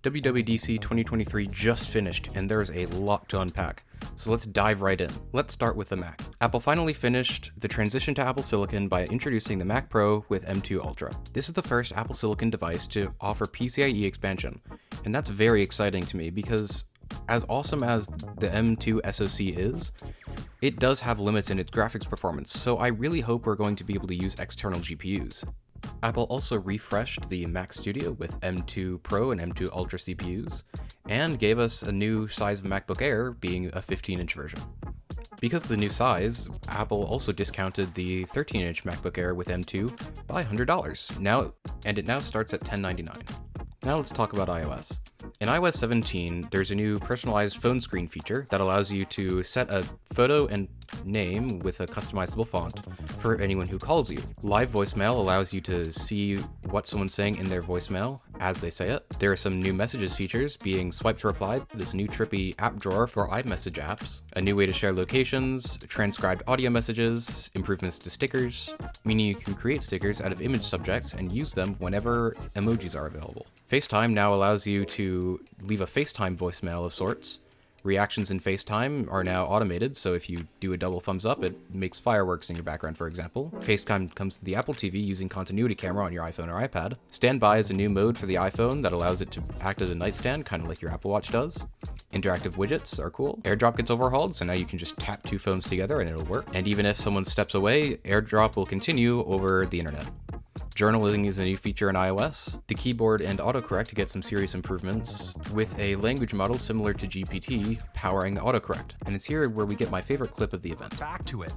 WWDC 2023 just finished, and there's a lot to unpack. So let's dive right in. Let's start with the Mac. Apple finally finished the transition to Apple Silicon by introducing the Mac Pro with M2 Ultra. This is the first Apple Silicon device to offer PCIe expansion, and that's very exciting to me because as awesome as the M2 SoC is, it does have limits in its graphics performance, so I really hope we're going to be able to use external GPUs. Apple also refreshed the Mac Studio with M2 Pro and M2 Ultra CPUs, and gave us a new size of MacBook Air, being a 15-inch version. Because of the new size, Apple also discounted the 13-inch MacBook Air with M2 by $100, and it now starts at $1099. Now let's talk about iOS. In iOS 17, there's a new personalized phone screen feature that allows you to set a photo and name with a customizable font for anyone who calls you. Live voicemail allows you to see what someone's saying in their voicemail as they say it. There are some new messages features, being swipe to reply, this new trippy app drawer for iMessage apps, a new way to share locations, transcribed audio messages, improvements to stickers, meaning you can create stickers out of image subjects and use them whenever emojis are available. FaceTime now allows you to leave a FaceTime voicemail of sorts. Reactions in FaceTime are now automated, so if you do a double thumbs up, it makes fireworks in your background, for example. FaceTime comes to the Apple TV using continuity camera on your iPhone or iPad. Standby is a new mode for the iPhone that allows it to act as a nightstand, kind of like your Apple Watch does. Interactive widgets are cool. AirDrop gets overhauled, so now you can just tap two phones together and it'll work. And even if someone steps away, AirDrop will continue over the internet. Journaling is a new feature in iOS. The keyboard and autocorrect get some serious improvements, with a language model similar to GPT powering autocorrect. And it's here where we get my favorite clip of the event. Back to it.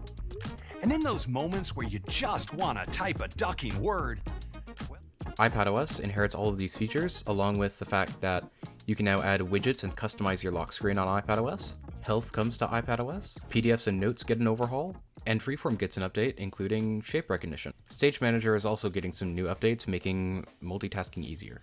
And in those moments where you just want to type a ducking word, iPadOS inherits all of these features, along with the fact that you can now add widgets and customize your lock screen on iPadOS. Health comes to iPadOS. PDFs and notes get an overhaul. And Freeform gets an update, including shape recognition. Stage Manager is also getting some new updates, making multitasking easier.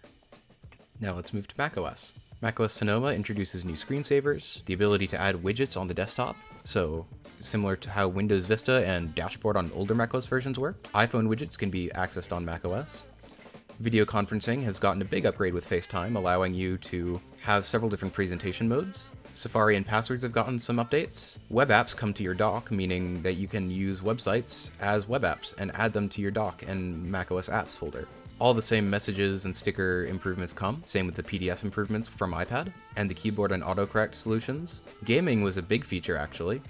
Now let's move to macOS. macOS Sonoma introduces new screensavers, the ability to add widgets on the desktop, so similar to how Windows Vista and Dashboard on older macOS versions worked. iPhone widgets can be accessed on macOS. Video conferencing has gotten a big upgrade with FaceTime, allowing you to have several different presentation modes. Safari and Passwords have gotten some updates. Web apps come to your dock, meaning that you can use websites as web apps and add them to your dock and macOS apps folder. All the same messages and sticker improvements come, same with the PDF improvements from iPad, and the keyboard and autocorrect solutions. Gaming was a big feature actually.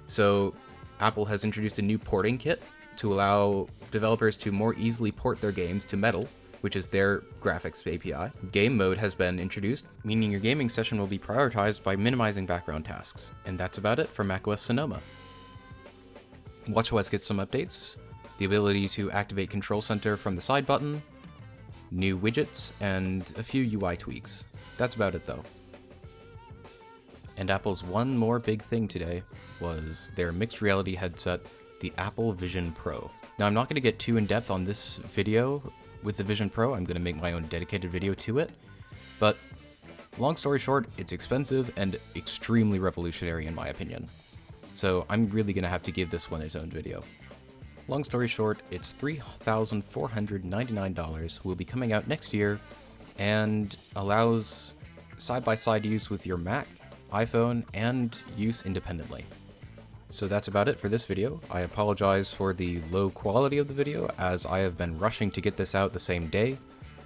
So Apple has introduced a new porting kit to allow developers to more easily port their games to Metal, which is their graphics API. Game mode has been introduced, meaning your gaming session will be prioritized by minimizing background tasks. And that's about it for macOS Sonoma. WatchOS gets some updates, the ability to activate Control Center from the side button, new widgets, and a few UI tweaks. That's about it though. And Apple's one more big thing today was their mixed reality headset, the Apple Vision Pro. Now I'm not going to get too in depth on this video with the Vision Pro. I'm going to make my own dedicated video to it, but long story short, it's expensive and extremely revolutionary in my opinion. So I'm really going to have to give this one its own video. Long story short, it's $3,499, will be coming out next year, and allows side-by-side use with your Mac, iPhone, and use independently. So that's about it for this video. I apologize for the low quality of the video, as I have been rushing to get this out the same day.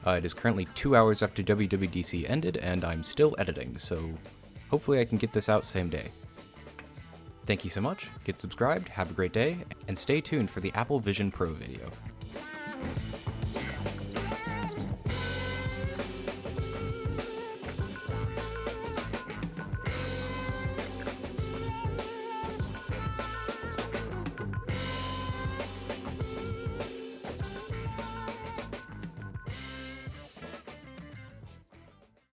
It is currently 2 hours after WWDC ended, and I'm still editing, so hopefully I can get this out same day. Thank you so much, get subscribed, have a great day, and stay tuned for the Apple Vision Pro video.